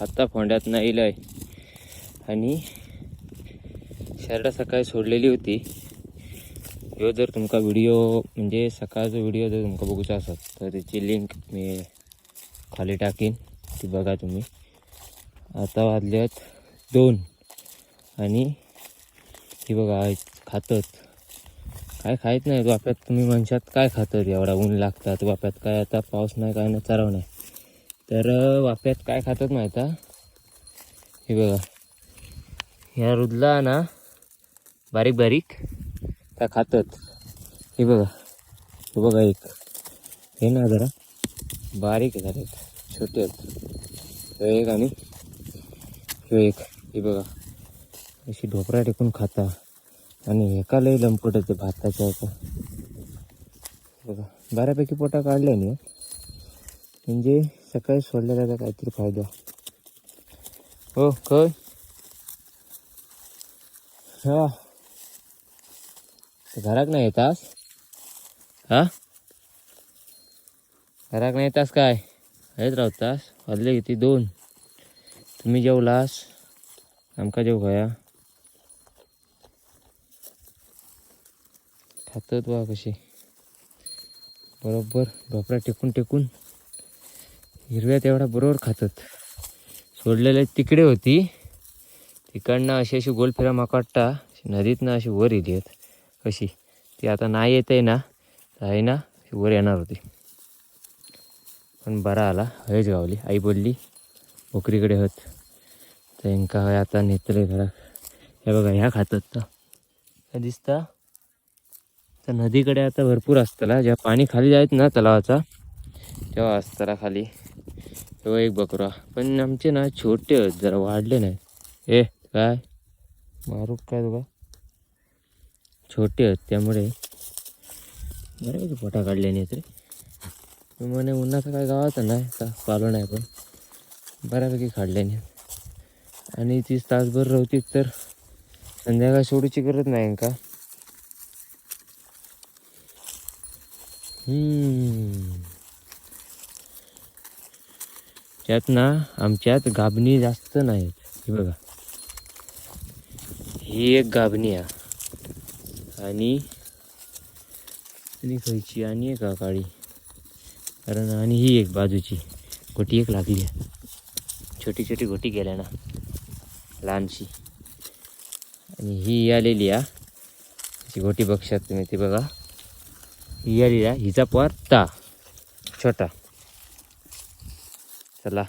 आता फोंड्यात नाही इलय आणि शर्ट सकाळी सोडलेली होती. ह्यो जर तुमका व्हिडिओ म्हणजे सकाळचा व्हिडिओ जर तुमका बघूचा असत तर त्याची लिंक मी खाली टाकीन, ती बघा तुम्ही. आता वाजल्यात 2 आणि ती बघा खातात. काय खायत नाही वाप्यात. तुम्ही म्हणशात काय खातात एवढा ऊन लागतात वाप्यात, काय आता पाऊस नाही काय नाही चराव नाही. तर वाप्यात काय खातात माहिती आहे? हे बघा ह्या रुदला ना बारीक बारीक त्या खातात. हे बघा एक हे ना जरा बारीक आहे, झाले छोटे आहेत. एक आणि एक हे बघा अशी ढोपरा टेकून खाता आणि एका लई लंपट होते भाताच्या एका. बघा बऱ्यापैकी पोटा काढल्या नाही, म्हणजे सकाळी सोडल्या जाता काहीतरी फायदा. हो काय हा घरात नाही येतास? हा घरात नाही येतास काय? हेच राहतास? वाजले किती 2. तुम्ही जेवलास? आमका जेव खाया खातात वा कशी बरोबर ढोपरा टेकून टेकून हिरव्या तेवढा बरोबर खातात. सोडलेले तिकडे होती, तिकडनं अशी अशी गोल फिरा माकाडता नदीतनं अशी वर येली आहेत कशी. ती आता नाही येत आहे ना, तर आहे ना वर येणार होती पण बरा आला. हयच गावली. आई बोलली भोकरीकडे होत तर इंका आता नेतले घरा. हे बघा ह्या खातात तर काय दिसता. तर नदीकडे आता भरपूर असतला, जेव्हा पाणी खाली जायत ना तलावाचा तेव्हा असताला खाली. तेव्हा एक बकरा पण आमचे ना छोटे आहेत, जरा वाढले नाही. ए काय मारू काय तुका? छोटे आहेत त्यामुळे बऱ्यापैकी पोटा काढले नाहीत रे. म्हणे उन्हाचं काय गावाचं नाही का पालो नाही, पण बऱ्यापैकी काढले नाही. आणि 30 तासभर राहती तर संध्याकाळ सोडूची गरज नाही का. त्यात ना आमच्यात गाभणी जास्त नाहीत. हे बघा ही एक गाभणी आहे आणि खायची आणि एक काळी, कारण आणि ही एक बाजूची गोटी एक लागली आहे. छोटी छोटी गोटी गेल्या ना लहानशी. आणि ही आलेली आहे ती गोटी बघशात तुम्ही, ती बघा ही आलेली आहे. हिचा पोर ता छोटा. चला